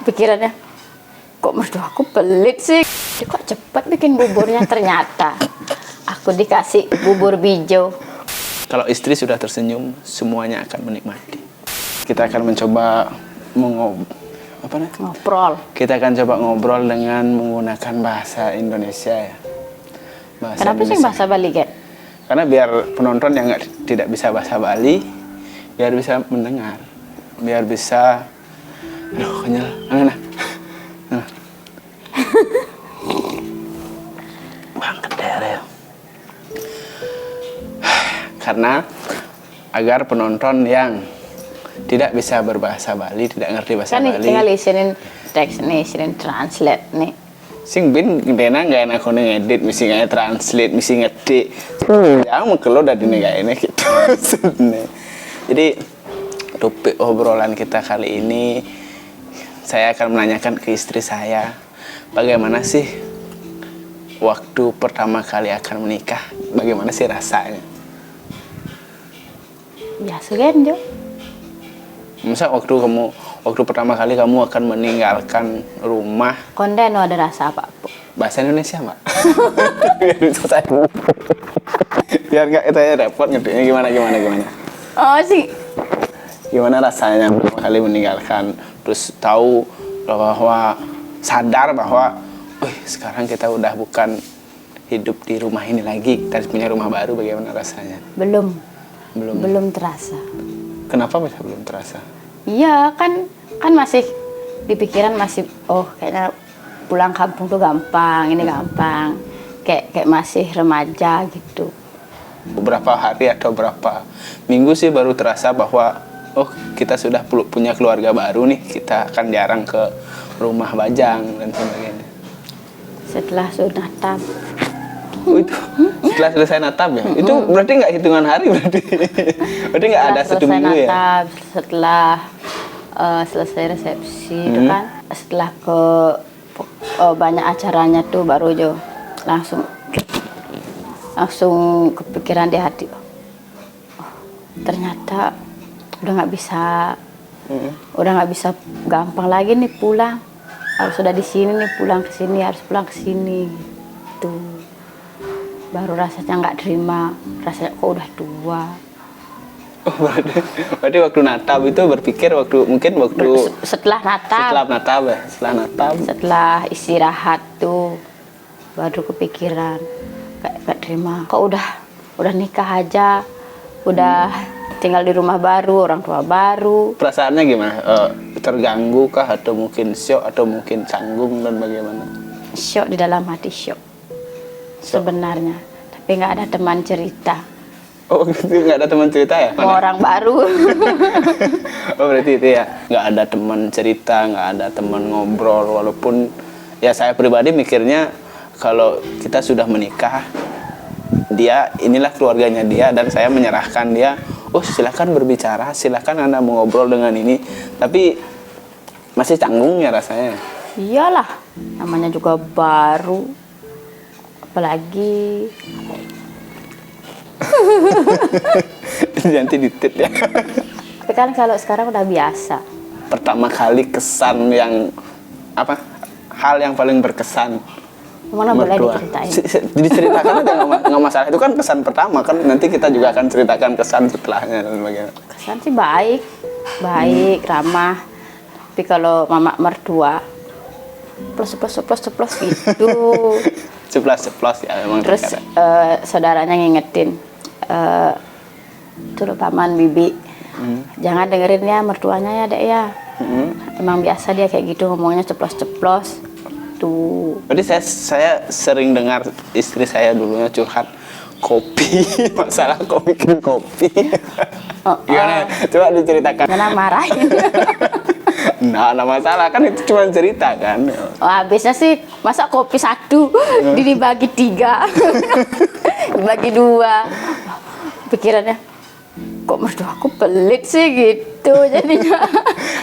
Pikirannya, kok mertua aku pelit sih? Kok cepat bikin buburnya, ternyata aku dikasih bubur bijo. Kalau istri sudah tersenyum, semuanya akan menikmati. Kita akan mencoba Ngobrol. Kita akan coba ngobrol dengan menggunakan bahasa Indonesia ya. Kenapa sih bahasa Bali, Get? Karena biar penonton yang tidak bisa bahasa Bali, biar bisa mendengar, biar bisa, kenyal, banget deh. Karena agar penonton yang tidak bisa berbahasa Bali, tidak ngerti bahasa Bali, Tinggal isinin teks nih, isinin translate nih. Sing bin dena nggak enak kono ngedit, mesti nggak translate, mesti ngetik. Jangan mengkelo dari negara ini gitu. Jadi topik obrolan kita kali ini, saya akan menanyakan ke istri saya, bagaimana sih waktu pertama kali akan menikah, bagaimana sih rasanya? Biasa kan, Jo? Masa waktu pertama kali kamu akan meninggalkan rumah, Konden ada rasa apa-apa? bahasa Indonesia, Mbak. Biar nggak kita repot ngertinya gimana. Oh sih. Gimana rasanya pertama kali meninggalkan, terus tahu sadar bahwa, sekarang kita udah bukan hidup di rumah ini lagi, kita punya rumah baru, bagaimana rasanya? Belum terasa. Kenapa bisa belum terasa? Iya, kan masih di pikiran masih, kayaknya pulang kampung tuh gampang, ini gampang. Kayak masih remaja gitu. Beberapa hari atau berapa minggu sih baru terasa bahwa kita sudah punya keluarga baru nih, kita akan jarang ke rumah bajang dan sebagainya. Setelah sudah natab. Itu setelah selesai natab ya? Itu berarti nggak hitungan hari berarti? Berarti nggak ada 1 minggu ya? Natab, setelah selesai resepsi itu kan, setelah ke banyak acaranya tuh baru Jo langsung kepikiran di hati, ternyata udah nggak bisa gampang lagi nih pulang, harus sudah di sini nih, harus pulang ke sini gitu. Baru rasanya nggak terima, rasanya kok udah tua. Berarti waktu natab itu berpikir setelah natab, setelah istirahat tuh baru kepikiran, gak terima, kok udah nikah aja, udah tinggal di rumah baru, orang tua baru. Perasaannya gimana? Terganggu kah, atau mungkin syok, atau mungkin canggung, dan bagaimana? Syok, di dalam hati syok sebenarnya, tapi nggak ada teman cerita. Oh gitu, nggak ada teman cerita ya? Orang baru. Oh berarti itu ya, nggak ada teman cerita, nggak ada teman ngobrol. Walaupun ya saya pribadi mikirnya kalau kita sudah menikah, inilah keluarganya dia, dan saya menyerahkan dia. Silakan berbicara, silakan Anda mengobrol dengan ini. Tapi masih canggung ya rasanya. Iyalah, namanya juga baru, apalagi nanti ditit ya. tapi kan kalau sekarang udah biasa. Pertama kali kesan yang hal yang paling berkesan, mana boleh diceritain? Diceritakan aja, nggak masalah. Itu kan kesan pertama, kan nanti kita juga akan ceritakan kesan setelahnya dan bagaimana. Kesan sih baik, ramah. Tapi kalau mama mertua ceplos gitu. Ceplos ya memang. Terus saudaranya ngingetin, tuh paman bibi, jangan dengerin ya mertuanya ya dek ya. Emang biasa dia kayak gitu ngomongnya, ceplos tuh. Jadi saya sering dengar istri saya dulunya curhat kopi, masalah bikin kopi. Gimana? Coba diceritakan. Karena marahin. Nah, masalah kan itu cuma cerita kan. Habisnya sih masa kopi 1 dibagi 3, dibagi 2. Pikirannya, kok mertua aku pelit sih gitu. gitu jadinya.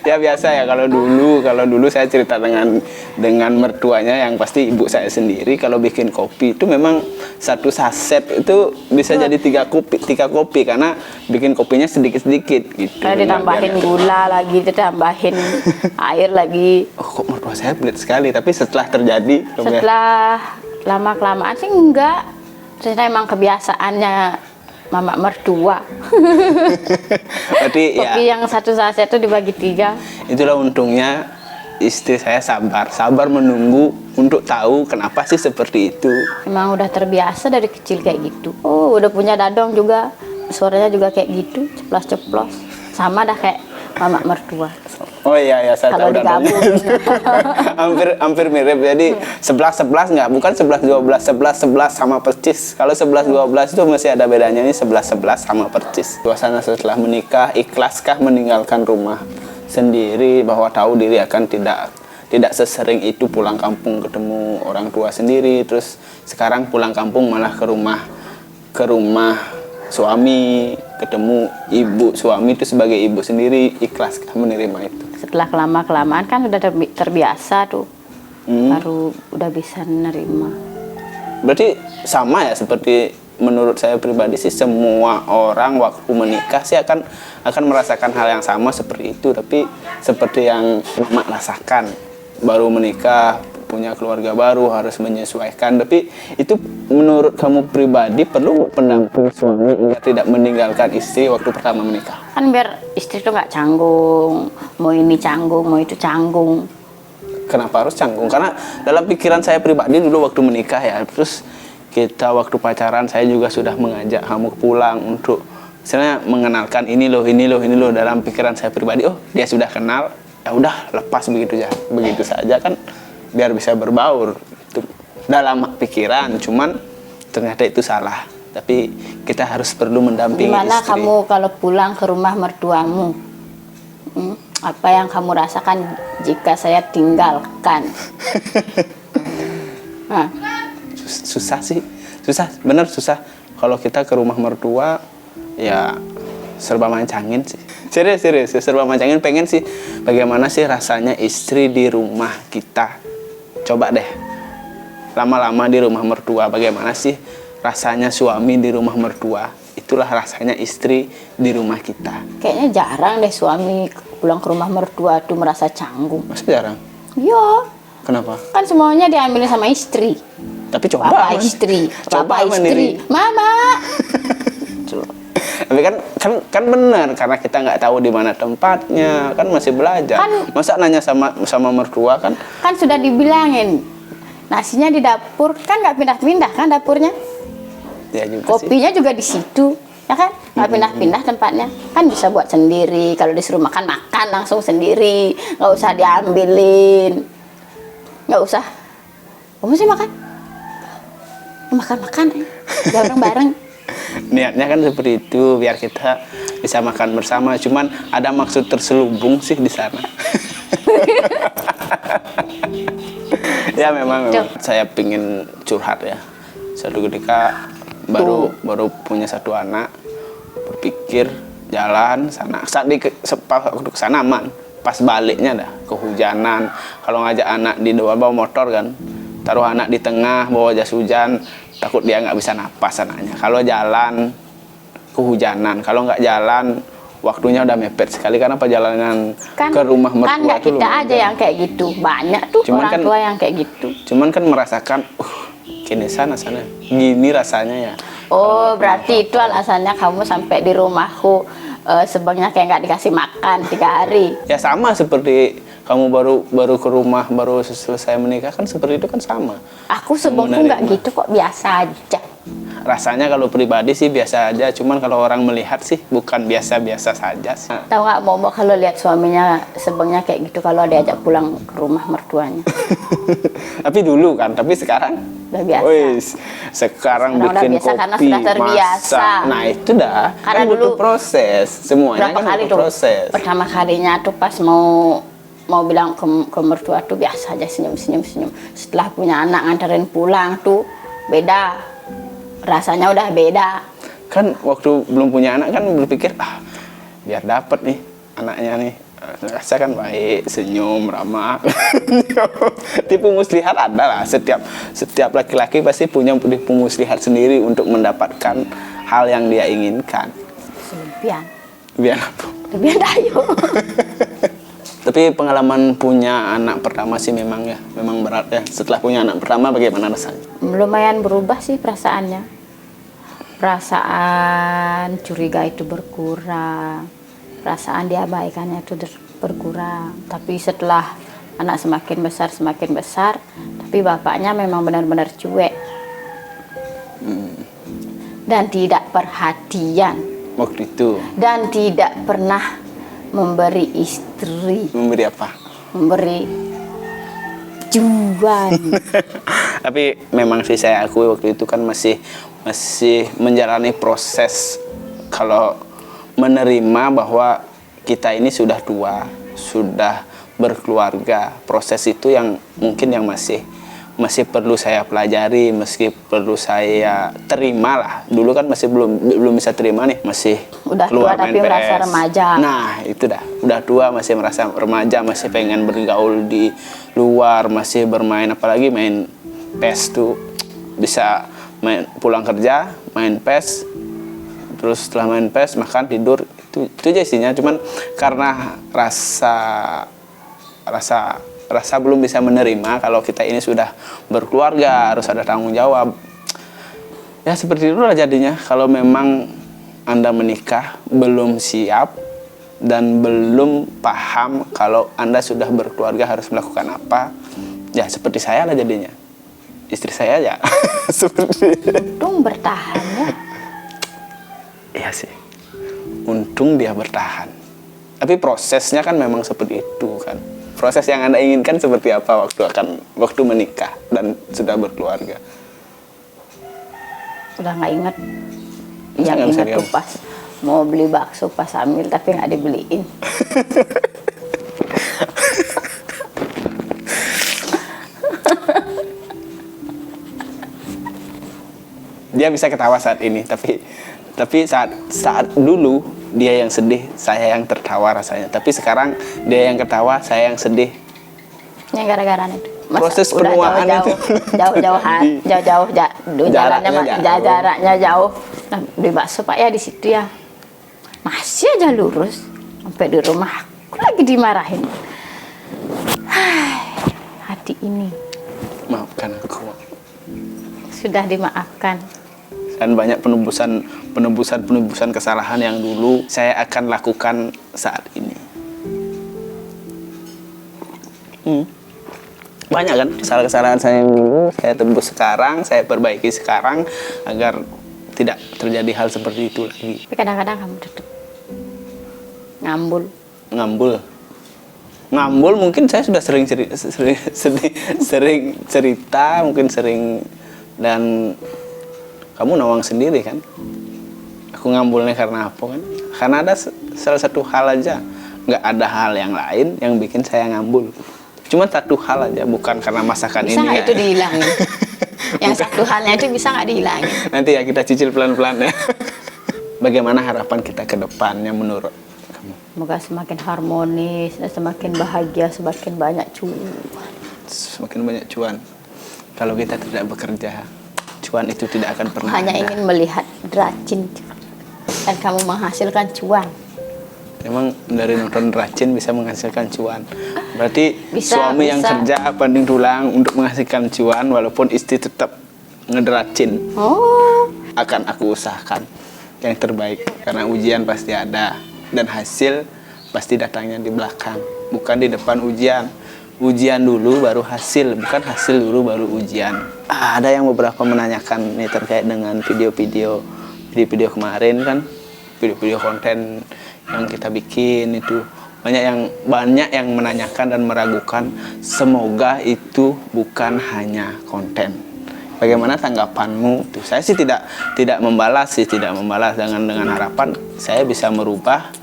Ya biasa ya kalau dulu saya cerita dengan mertuanya yang pasti ibu saya sendiri, kalau bikin kopi itu memang satu saset itu bisa jadi tiga kopi karena bikin kopinya sedikit-sedikit gitu. Kalau ditambahin gula lagi, ditambahin air lagi. Oh, kok mertua saya pelit sekali, tapi setelah terjadi Setelah lama-kelamaan sih enggak. Ternyata emang kebiasaannya mama mertua. berarti Kopi ya yang satu saset itu dibagi 3. itulah untungnya istri saya sabar menunggu untuk tahu kenapa sih seperti itu. Emang udah terbiasa dari kecil kayak gitu. Oh, udah punya dadong juga. Suaranya juga kayak gitu, ceplos-ceplos. Sama dah kayak mama mertua. Oh iya ya, saya Kalau tahu dadanya. hampir mirip. Jadi 11-11 nggak, bukan 11-12, 11-11 sama percis. Kalau 11-12 itu masih ada bedanya, ini 11-11 sama percis. Suasana setelah menikah, ikhlaskah meninggalkan rumah sendiri, bahwa tahu diri akan tidak sesering itu pulang kampung ketemu orang tua sendiri, terus sekarang pulang kampung malah ke rumah suami, ketemu ibu suami itu sebagai ibu sendiri, ikhlaskah menerima itu? Setelah kelamaan kan udah terbiasa tuh. Baru udah bisa nerima. Berarti sama ya, seperti menurut saya pribadi sih, semua orang waktu menikah sih akan merasakan hal yang sama seperti itu, tapi seperti yang Mak rasakan, baru menikah, punya keluarga baru, harus menyesuaikan. Tapi itu menurut kamu pribadi perlu pendamping suami agar tidak meninggalkan istri waktu pertama menikah? Kan biar istri tuh nggak canggung, mau ini canggung, mau itu canggung. Kenapa harus canggung? Karena dalam pikiran saya pribadi dulu waktu menikah ya, terus kita waktu pacaran saya juga sudah mengajak kamu pulang untuk misalnya mengenalkan ini loh dalam pikiran saya pribadi. Oh, dia sudah kenal, ya udah lepas begitu saja kan, biar bisa berbaur. Itu dalam pikiran, cuman ternyata itu salah. Tapi kita harus perlu mendampingi Gimana istri. kamu kalau pulang ke rumah mertuamu? Apa yang kamu rasakan jika saya tinggalkan? Nah, Susah sih, bener susah. Kalau kita ke rumah mertua, ya serba mancangin sih. Serius, serba mancangin. Pengen sih, bagaimana sih rasanya istri di rumah kita. Coba deh, lama-lama di rumah mertua, bagaimana sih rasanya suami di rumah mertua. Itulah rasanya istri di rumah kita. kayaknya jarang deh suami pulang ke rumah mertua tuh merasa canggung. Masa jarang? Iya, Kenapa? kan semuanya diambilin sama istri. Tapi coba Bapak istri, bapak istri, mama. Tapi kan benar, karena kita nggak tahu di mana tempatnya, kan masih belajar. Masa nanya sama mertua kan? Kan sudah dibilangin nasinya di dapur, kan nggak pindah-pindah kan dapurnya. Ya juga sih. Kopinya juga di situ, ya kan? Nggak pindah-pindah tempatnya, kan bisa buat sendiri. Kalau disuruh makan langsung sendiri, nggak usah diambilin, nggak usah. Kamu sih makan ya bareng-bareng. Niatnya kan seperti itu, biar kita bisa makan bersama. Cuman ada maksud terselubung sih di sana. Ya memang saya pingin curhat ya. Suatu ketika baru punya satu anak, berpikir jalan sana. Saat waktu ke sana aman. Pas baliknya dah kehujanan. Kalau ngajak anak di depan bawa motor kan, taruh anak di tengah bawa jas hujan, takut dia nggak bisa napas anaknya. Kalau jalan kehujanan, kalau nggak jalan waktunya udah mepet sekali, karena perjalanan ke rumah mertua kan nggak itu kita aja yang kayak gitu, banyak tuh orang tua yang kayak gitu. Cuman kan merasakan gini sana gini rasanya ya. Oh, berarti itu alasannya kamu sampai di rumahku sebenarnya kayak nggak dikasih makan 3 hari. Ya sama seperti kamu baru ke rumah, baru selesai menikah kan, seperti itu kan sama. Aku sebelumku nggak gitu kok, biasa aja. Rasanya kalau pribadi sih biasa aja, cuman kalau orang melihat sih bukan biasa-biasa saja sih. Tahu nggak Bobo kalau lihat suaminya sebenarnya kayak gitu kalau diajak pulang ke rumah mertuanya? Tapi dulu kan, tapi sekarang udah biasa. Sekarang udah bikin biasa kopi, karena sudah terbiasa. masak. Nah itu dah. Karena kan dulu butuh proses, semuanya berapa kan kali butuh tuh? proses. Pertama kalinya tuh pas mau bilang ke mertua tuh biasa aja, senyum. Setelah punya anak nganterin pulang tuh beda. Rasanya udah beda. Kan waktu belum punya anak kan berpikir biar dapat nih anaknya nih rasa kan baik, senyum, ramah. Tipu muslihat ada lah. Setiap laki-laki pasti punya tipu muslihat sendiri untuk mendapatkan hal yang dia inginkan. Selebihan. Biar apa? Lebihan dayo. Tapi pengalaman punya anak pertama sih memang berat ya. Setelah punya anak pertama bagaimana rasanya? Lumayan berubah sih perasaannya. Perasaan curiga itu berkurang. Perasaan diabaikannya itu berkurang. Tapi setelah anak semakin besar, tapi bapaknya memang benar-benar cuek. Dan tidak perhatian. Waktu itu Dan tidak pernah memberi istri. memberi apa? Memberi cuan. Tapi memang sih saya akui waktu itu kan masih menjalani proses kalau menerima bahwa kita ini sudah tua, sudah berkeluarga. Proses itu yang mungkin yang masih perlu saya pelajari, meski perlu saya terima lah. Dulu kan masih belum bisa terima nih, masih Udah keluar tua tapi main merasa PS. remaja. Nah itu dah, udah tua masih merasa remaja, masih pengen bergaul di luar, masih bermain, apalagi main PS tuh bisa pulang kerja main PS, terus setelah main PS makan tidur, itu aja isinya. Cuman karena rasa belum bisa menerima kalau kita ini sudah berkeluarga, harus ada tanggung jawab. Ya seperti itulah jadinya. Kalau memang Anda menikah belum siap dan belum paham kalau Anda sudah berkeluarga harus melakukan apa, ya seperti saya lah jadinya. Istri saya ya seperti Untung bertahan ya. iya sih, untung dia bertahan. Tapi prosesnya kan memang seperti itu kan. Proses yang Anda inginkan seperti apa waktu menikah dan sudah berkeluarga? Udah nggak inget. Masa Yang nggak bisa inget tuh diam? pas mau beli bakso pas hamil tapi nggak dibeliin. Dia bisa ketawa saat ini, tapi saat dulu dia yang sedih, saya yang tertawa rasanya. Tapi sekarang dia yang ketawa, saya yang sedih. Yang gara-gara itu. Proses udah penuaan itu. jauh-jauh jalannya jauh. jaraknya jauh. Nah, beli bakso Pak ya di situ ya. Masih aja lurus sampai di rumah aku lagi dimarahin. Hati ini Maafkan aku. sudah dimaafkan. Dan banyak penebusan kesalahan yang dulu saya akan lakukan saat ini. Banyak kan kesalahan saya yang dulu saya tebus sekarang, saya perbaiki sekarang agar tidak terjadi hal seperti itu lagi. Tapi kadang-kadang kamu tetap Ngambul mungkin saya sudah sering cerita, mungkin sering, dan kamu nawang sendiri kan. Aku ngambulnya karena apa kan? Karena ada salah satu hal aja, nggak ada hal yang lain yang bikin saya ngambul. Cuma satu hal aja, bukan karena masakan bisa ini. nggak Ya. itu dihilangin? Yang satu halnya itu bisa nggak dihilangin? Nanti ya kita cicil pelan-pelan ya. Bagaimana harapan kita ke depannya menurut kamu? Semoga semakin harmonis dan semakin bahagia, semakin banyak cuan. Semakin banyak cuan. Kalau kita tidak bekerja, cuan itu tidak akan pernah Hanya ada. ingin melihat racin dan kamu menghasilkan cuan. Emang dari nonton racin bisa menghasilkan cuan. Berarti Bisa, suami yang bisa. kerja panding tulang untuk menghasilkan cuan walaupun istri tetap ngedracin. Oh, Akan aku usahakan yang terbaik karena ujian pasti ada dan hasil pasti datangnya di belakang, bukan di depan ujian. Ujian dulu baru hasil, bukan hasil dulu baru ujian. Ada yang beberapa menanyakan nih terkait dengan video-video kemarin kan, video-video konten yang kita bikin itu banyak yang menanyakan dan meragukan. Semoga itu bukan hanya konten. Bagaimana tanggapanmu? Tuh, saya sih tidak membalas dengan harapan saya bisa merubah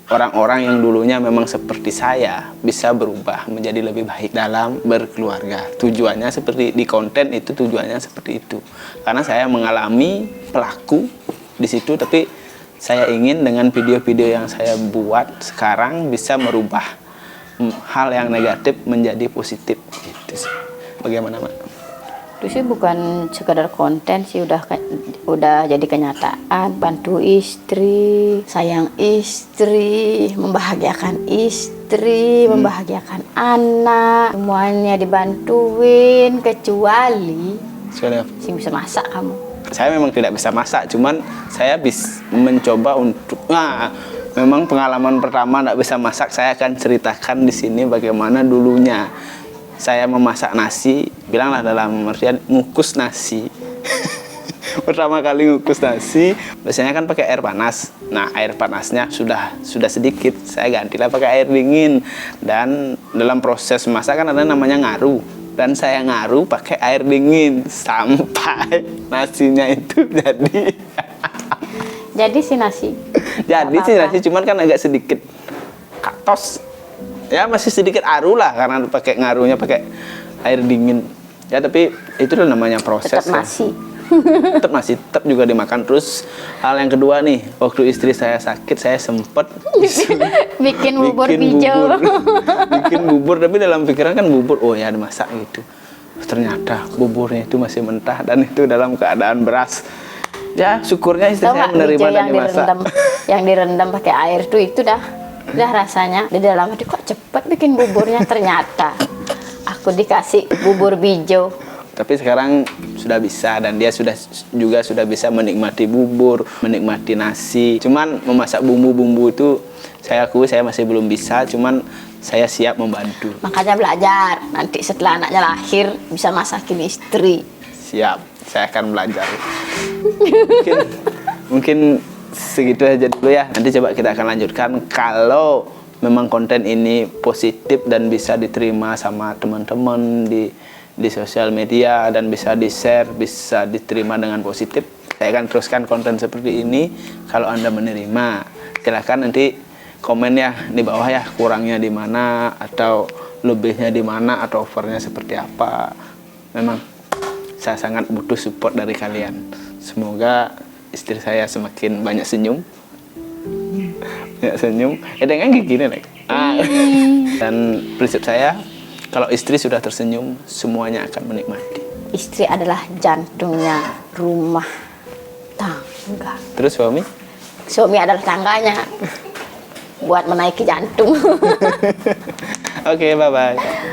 orang-orang yang dulunya memang seperti saya bisa berubah menjadi lebih baik dalam berkeluarga. Tujuannya seperti di konten itu, tujuannya seperti itu. Karena saya mengalami pelaku di situ, tapi saya ingin dengan video-video yang saya buat sekarang bisa merubah hal yang negatif menjadi positif gitu sih. Bagaimana, Mak? Itu sih bukan sekadar konten sih, udah jadi kenyataan. Bantu istri, sayang istri, membahagiakan istri, membahagiakan anak, semuanya dibantuin kecuali sih bisa masak kamu. Saya memang tidak bisa masak, cuman saya mencoba untuk memang pengalaman pertama tidak bisa masak. Saya akan ceritakan di sini bagaimana dulunya saya memasak nasi, bilanglah dalam artian ngukus nasi. Pertama kali ngukus nasi, biasanya kan pakai air panas. Nah, air panasnya sudah sedikit, saya gantilah pakai air dingin. Dan dalam proses masak kan ada namanya ngaru. Dan saya ngaru pakai air dingin sampai nasinya itu jadi. Jadi si nasi. Jadi si nasi cuman kan agak sedikit katos. Ya masih sedikit aru lah karena pakai ngaruhnya pakai air dingin. Ya tapi itu namanya proses. Tetap nasi. Tetap nasi, tetap juga dimakan. Terus hal yang kedua nih, waktu istri saya sakit saya sempet bikin bubur hijau. Bikin bubur, tapi dalam pikiran kan bubur, oh ya dimasak gitu. Ternyata buburnya itu masih mentah dan itu dalam keadaan beras. Ya syukurnya istri saya menerima dan dimasak. Yang direndam pakai air tuh itu dah rasanya di dalam hati, kok cepet bikin buburnya. Ternyata aku dikasih bubur hijau. Tapi sekarang sudah bisa dan dia sudah bisa menikmati bubur, menikmati nasi. Cuman memasak bumbu-bumbu itu saya akui saya masih belum bisa, cuman saya siap membantu. Makanya belajar, nanti setelah anaknya lahir bisa masakin istri. Siap, saya akan belajar. Mungkin segitu aja dulu ya. Nanti coba kita akan lanjutkan kalau memang konten ini positif dan bisa diterima sama teman-teman di sosial media dan bisa di-share, bisa diterima dengan positif. Saya akan teruskan konten seperti ini. Kalau Anda menerima, silahkan nanti komen ya di bawah ya, kurangnya di mana atau lebihnya di mana atau overnya seperti apa. Memang saya sangat butuh support dari kalian. Semoga istri saya semakin banyak senyum. Banyak senyum. Dengan gini nih. Dan prinsip saya, kalau istri sudah tersenyum, semuanya akan menikmati. Istri adalah jantungnya rumah tangga. Terus suami? Suami adalah tangganya buat menaiki jantung. Oke, bye-bye.